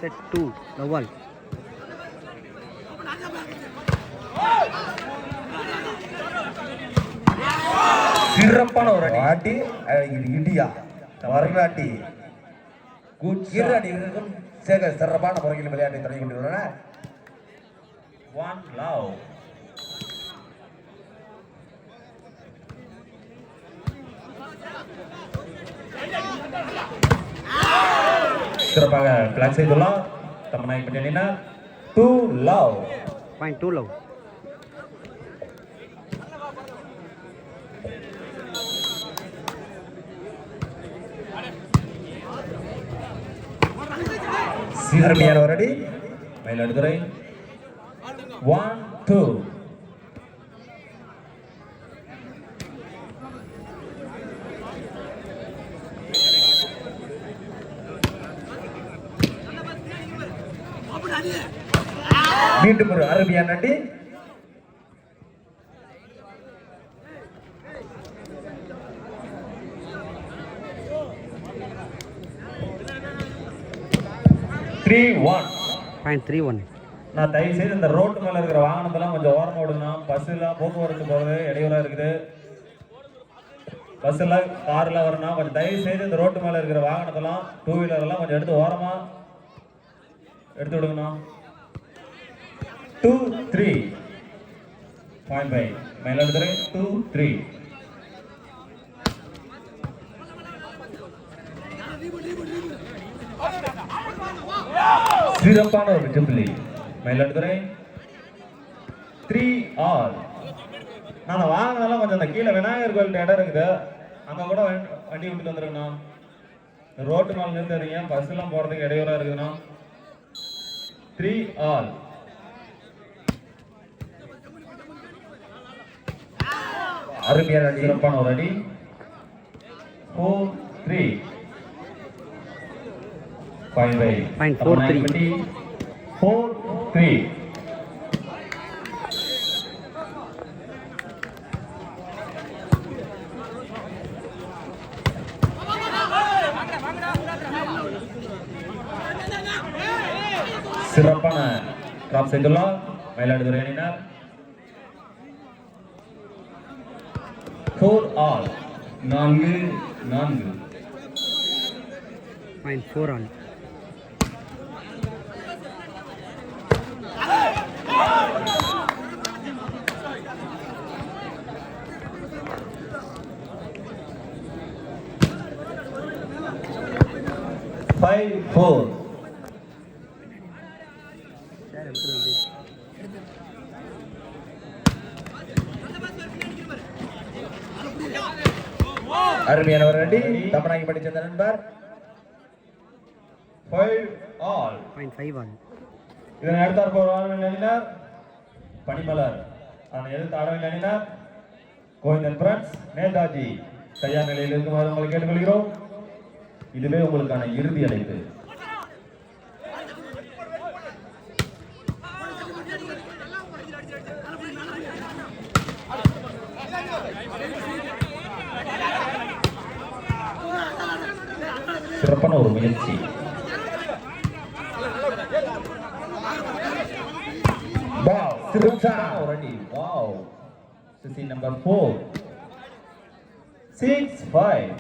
Set 2, Lawal. சிறப்பான ஒரு அடி இடியா வரலாட்டி இரு அடி சேகர் சிறப்பான முறையில் விளையாட்டை தொடங்கி கொண்டிருக்கின்றன. சிறப்பாக பிளாக் செய்துள்ளார் தமனாய் பட்டியலினா 2 லவ். Point 2 love. அருமையான ஒரு அடி மயிலாடுதுறை 1-2. மீண்டும் ஒரு அருமையான அடி. Point 3-1. நான் தயவு செய்து இந்த ரோட்டு மேல இருக்கிற வாகனத்தெல்லாம் கொஞ்சம் ஓரமா விடணும். பஸ் எல்லாம் போக்குவரத்து போறது இடையூறா இருக்குது. பஸ் எல்லாம் கார் எல்லாம் வரணும். கொஞ்சம் தயவு செய்து இந்த ரோட்டு மேல இருக்கிற வாகனத்தெல்லாம் டூ வீலர் எல்லாம் கொஞ்சம் எடுத்து ஓரமா எடுத்து விடுங்கண்ணா. 2-3. Point by Mayiladuthurai 2-3. சிறப்பான ஒரு வெற்றி மயிலாடுதுறை 3-all. நான் வாங்கினாலும் கொஞ்சம் அந்த கீழே விநாயகர் கோயில் இடம் இருக்குது, அங்க கூட வண்டி விட்டுட்டு வந்துருங்கண்ணா. ரோட்டு மேல நிறுத்துறீங்க, பஸ் எல்லாம் போறதுக்கு இடையூறா இருக்குதுண்ணா. 3-all. அருமையான அடி, சிறப்பான ஒரு அடி. 4-3. Point 4-3. 4-3. சிறப்பான டிராப் செய்துள்ளார் மயிலாடுதுறை அணியினர். 4-all. 4-4. Point 4-all. அருமையான ஒரு அடி தமனாகி படிச்ச நண்பர். 5-all. Point 5-all. இதனை அடுத்தார் போவார்கள் அணியினர் பனிமலர். அதனை எதிர்த்து ஆடவில்லை அணியினர் கோவிந்தன் பிரான்ஸ் நேதாஜி. தயார் நிலையில் இருக்குமாறு உங்களை கேட்டுக்கொள்கிறோம். இதுவே உங்களுக்கான இறுதி அழைப்பு. சிறப்பான ஒரு முயற்சி. நம்பர் 4 6-5.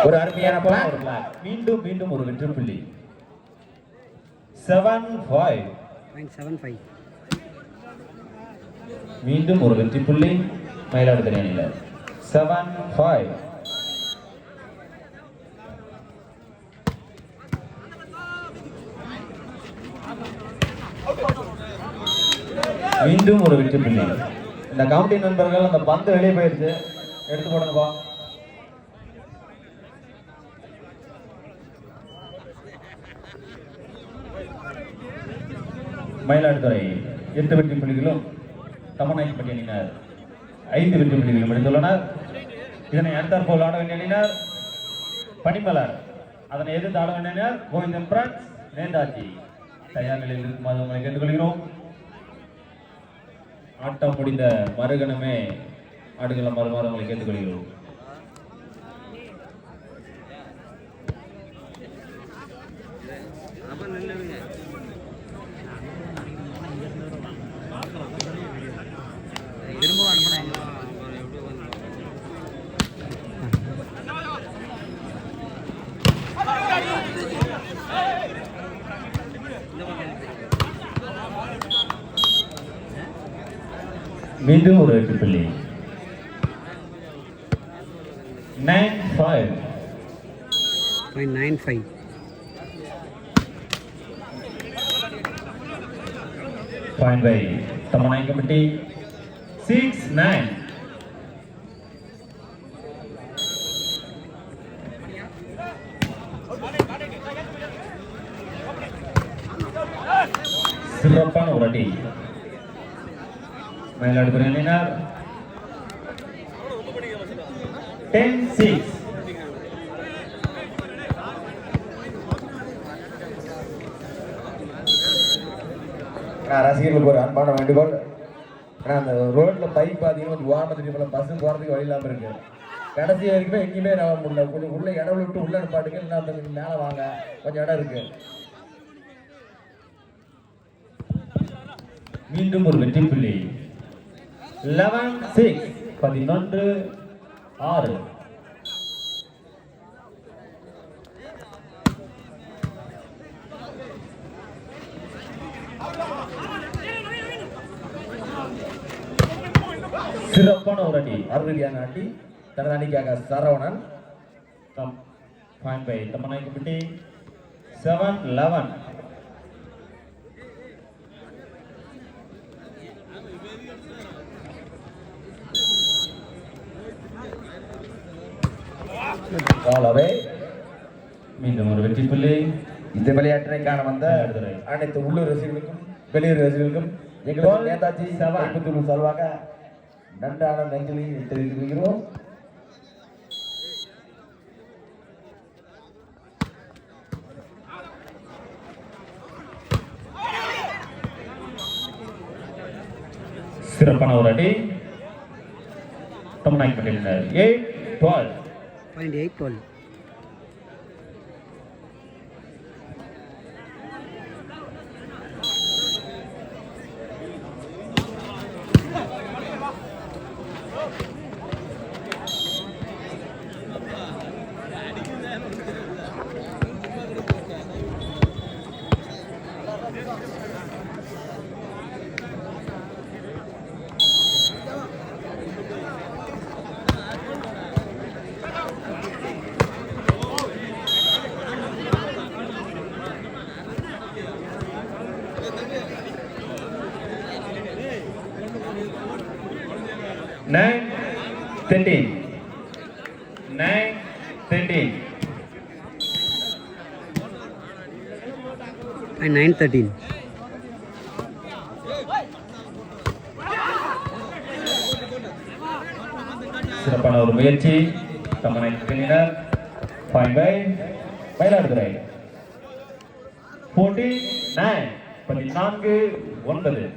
ஒரு அருமையான பிளாக். மீண்டும் ஒரு வெற்றி புள்ளி. 7-5. Point 7-5. மீண்டும் ஒரு வெற்றி புள்ளி மயிலாடுதுறை அணியினர். 7-5. மீண்டும் ஒரு வெற்றி புள்ளி. இந்த கவுண்டி நண்பர்கள் அந்த பந்து வெளியே போயிருச்சு, எடுத்து போடுங்கப்பா. மயிலாடுதுறை 8 வெற்றி புள்ளிகளும் தமநாயக்கப்பட்டி அணியினர் 5 வெற்றி புள்ளிகளும் எடுத்துள்ளனர். இதனை அடுத்தார் போல் ஆட வேண்டிய அணியினர் பனிமலர். அதனை எதிர்த்து ஆட வேண்டிய அணியினர் கோவிந்தன் பிரான்ஸ் நேதாஜி. தயார் நிலையில் இருக்குமாறு உங்களை கேட்டுக்கொள்கிறோம். ஆட்டம் முடிந்த மறுகணமே ஆடுகளம் வருமாறு உங்களை கேட்டுக்கொள்கிறோம். மீண்டும் ஒரு 8 புள்ளி. 9-5. 0.95. Point by Tamanai Committee. 6-9. சிறப்பான ஒரு அடி. மயிலாடுதுறை அணியினர் 10-6. ரசிகர்களுக்கு ஒரு அன்பான வேண்டுகோள். ஆனால் அந்த ரோட்டில் பைப் பார்த்தீங்கன்னா வாகனத்துக்கு பஸ்ஸு போகிறதுக்கு வழி இல்லாமல் இருக்கு. கடைசி வரைக்குமே எங்கேயுமே நான் முடியல. கொஞ்சம் உள்ள இடம் விட்டு உள்ள பாட்டுக்கு இல்லை அந்த மேலே வாங்க, கொஞ்சம் இடம் இருக்கு. மீண்டும் ஒரு வெற்றி புள்ளி. 11-6. 11-6. சிறப்பான ஒரு அடி. அருமையான அடி. தனது அணிக்காக சரவணன். பாயிண்ட் பை தமனாய் கமிட்டி. 7-11. மீண்டும் ஒரு வெற்றி புள்ளி. இந்த விளையாட்டினை காண வந்த அனைத்து உள்ளூர் ரசிகர்களுக்கும் வெளியூர் ரசிகர்களுக்கும் எங்களுக்கு நேதாஜி கோயம்புத்தூர் சார்பாக நன்றான நன்றி தெரிவிக்கிறோம். சிறப்பான ஒரு அடி. தமனாய் கமிட்டியினர் 8-12. 0.812. Nine 13. 9-13. 9-13. சிறப்பான ஒரு முயற்சி. தமனை கமிட்டியினர். Point by Mayiladuthurai. 14-9. 14-9.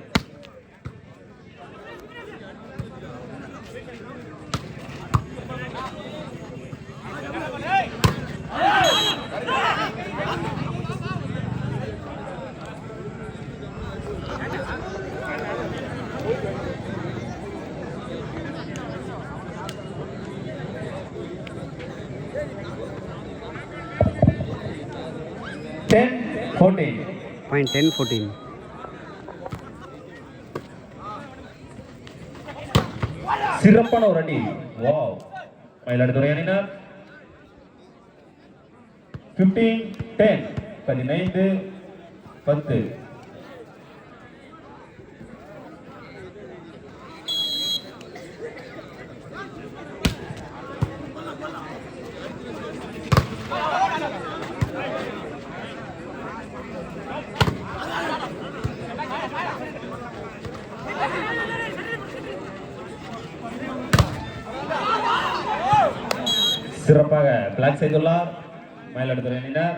$10-14. 0.1014. சிறப்பான ஒரு அடி. வாவ். மயிலாடுதுறை அணியினர் 15-10. 15-10. சிறப்பாக பிளாக் செய்துள்ளார் மயிலாடுதுறை அணியினர்.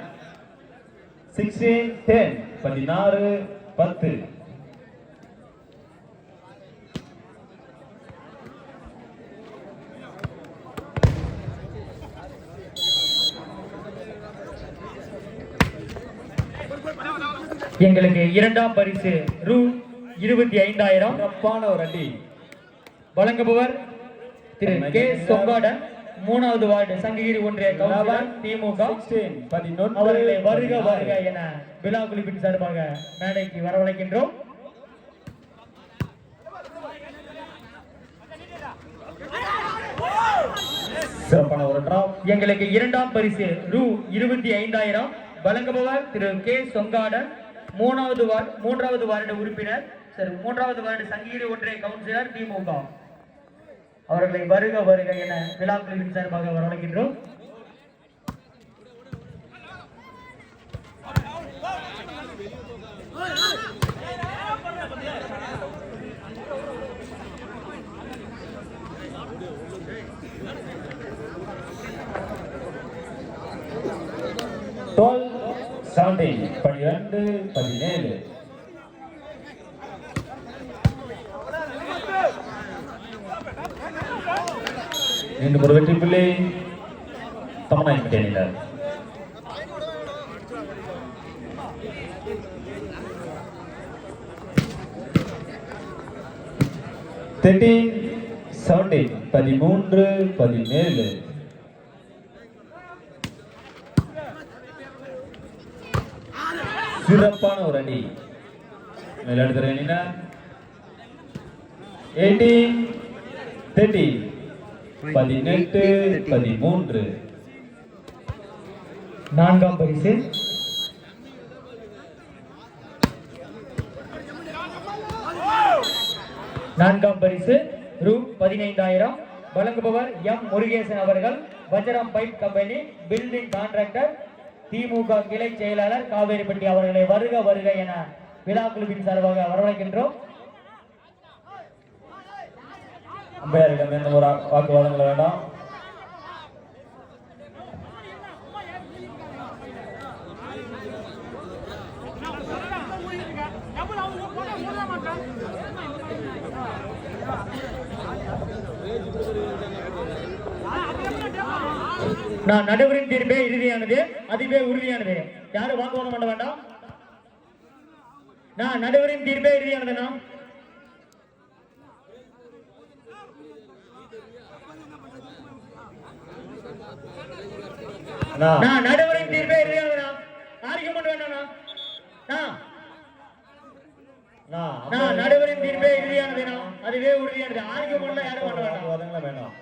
16-10. 16-10. எங்களுக்கு இரண்டாம் பரிசு ரூ 25,000 சிறப்பான ஒரு அடி வழங்குபவர் திரு கே சொங்காடன், 3வது வார்டு சங்ககிரி ஒன்றிய கவுன்சிலர் திமுக. 11 அவர்களை வருக வருக என விழா குழுவின் சார்பாக மேடைக்கு வரவழைக்கின்றோம். சிறப்பான ஒரு டிராப். எங்களுக்கு இரண்டாம் பரிசு ரூ 25,000 வழங்குபவர் திரு கே சொங்காடன், 3வது வார்டு உறுப்பினர், 3வது வார்டு சங்ககிரி ஒன்றிய கவுன்சிலர் திமுக. அவர்களை வருக வருக என விழா குழுவின் சார்பாக வரவழைக்கின்றோம். டுவெல் 17 12 17. மீண்டும் ஒரு வெற்றி புள்ளி தமிழ்நாடு அணியினர். தேர்ட்டீன் 17 13 17. சிறப்பான ஒரு அடி மேலெடுக்கிற அணியினர். 18 13 18 13. நான்காம் பரிசு ரூ 15,000 வழங்குபவர் எம் முருகேசன் அவர்கள், வஜரம் பைப் கம்பெனி பில்டிங் கான்ட்ராக்டர் திமுக கிளை செயலாளர் காவேரிப்பட்டி. அவர்களை வருக வருக என விழா குழுவின் சார்பாக வரவழைக்கின்றோம். அம்பையரிடம் எந்த ஒரு வாக்குவாதங்கள் வேண்டாம். நான் நடுவரின் தீர்ப்பே இறுதியானது, அதுவே உறுதியானது. யாரும் வாக்குவாதம் பண்ண வேண்டாம். நான் நடுவரின் தீர்ப்பே இறுதியானதுண்ணா. நான் நடுவரின் தீர்ப்பே இறுதியானதுண்ணா. ஆர்கியூமெண்ட் வேண்டாம்ண்ணா. நான் நடுவரின் தீர்ப்பே இறுதியானதுண்ணா, அதுவே உறுதியானது. ஆர்கியூமெண்ட்ல யாரும் பண்ண வேண்டாம். வேண்டாம்.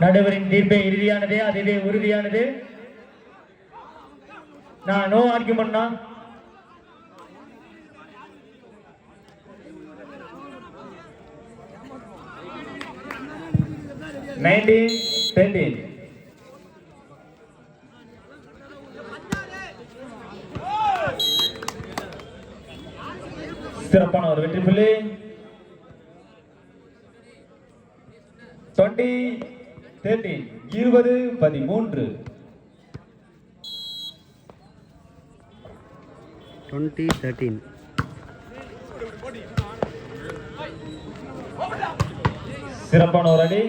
நடுவரின் தீர்ப்பே இறுதியானது, அதுவே உறுதியானது. நான் நோ ஆர்கியூமெண்ட்னா. சிறப்பான ஒரு வெற்றி புள்ளி. 20 13 20 13. 20 13. சிறப்பான ஒரு அடி.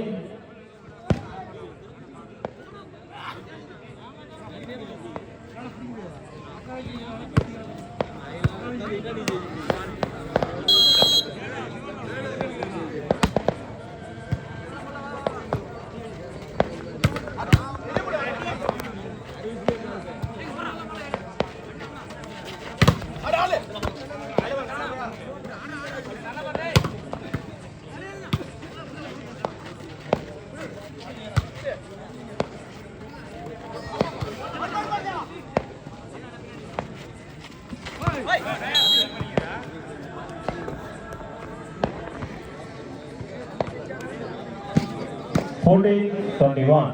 Holding 21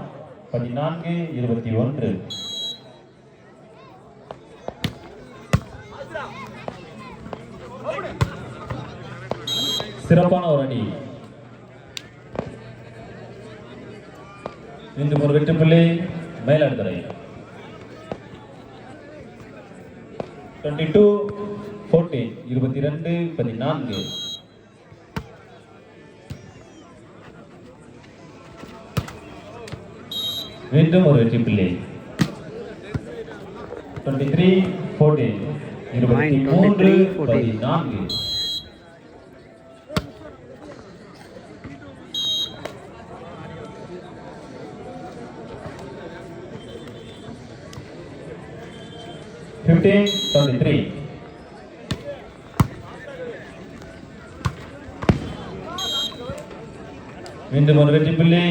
14 21. சிறப்பான ஒரு அடி. மீண்டும் ஒரு வெற்றி புள்ளி மயிலாடுதுறை. 22 14 22 14. மீண்டும் ஒரு வெற்றி பிள்ளை 23-14 23-14 15-23 மீண்டும் ஒரு வெற்றி பிள்ளை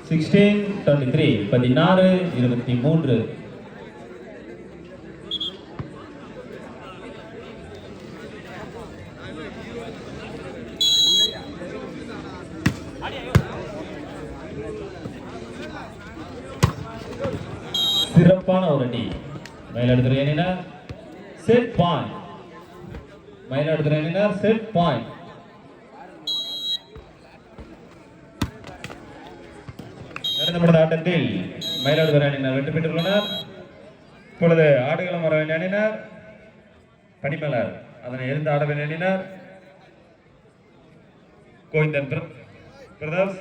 16-23 16-23 சிறப்பான ஒரு அடி. மயிலாடுதுறை அணியினர் செட் பாயிண்ட். மயிலாடுதுறை அணியினர் செட் பாயிண்ட். நடந்த ஆட்டத்தில் மயிலாடுதுறை அணியினர் வெற்றி பெற்றுள்ளனர். இப்பொழுது ஆடுகளம் வர வேண்டிய அணியினர் பனிமலர், அதனை எதிர்த்து ஆட வேண்டிய அணியினர் கோவிந்தன் பிரதர்ஸ்.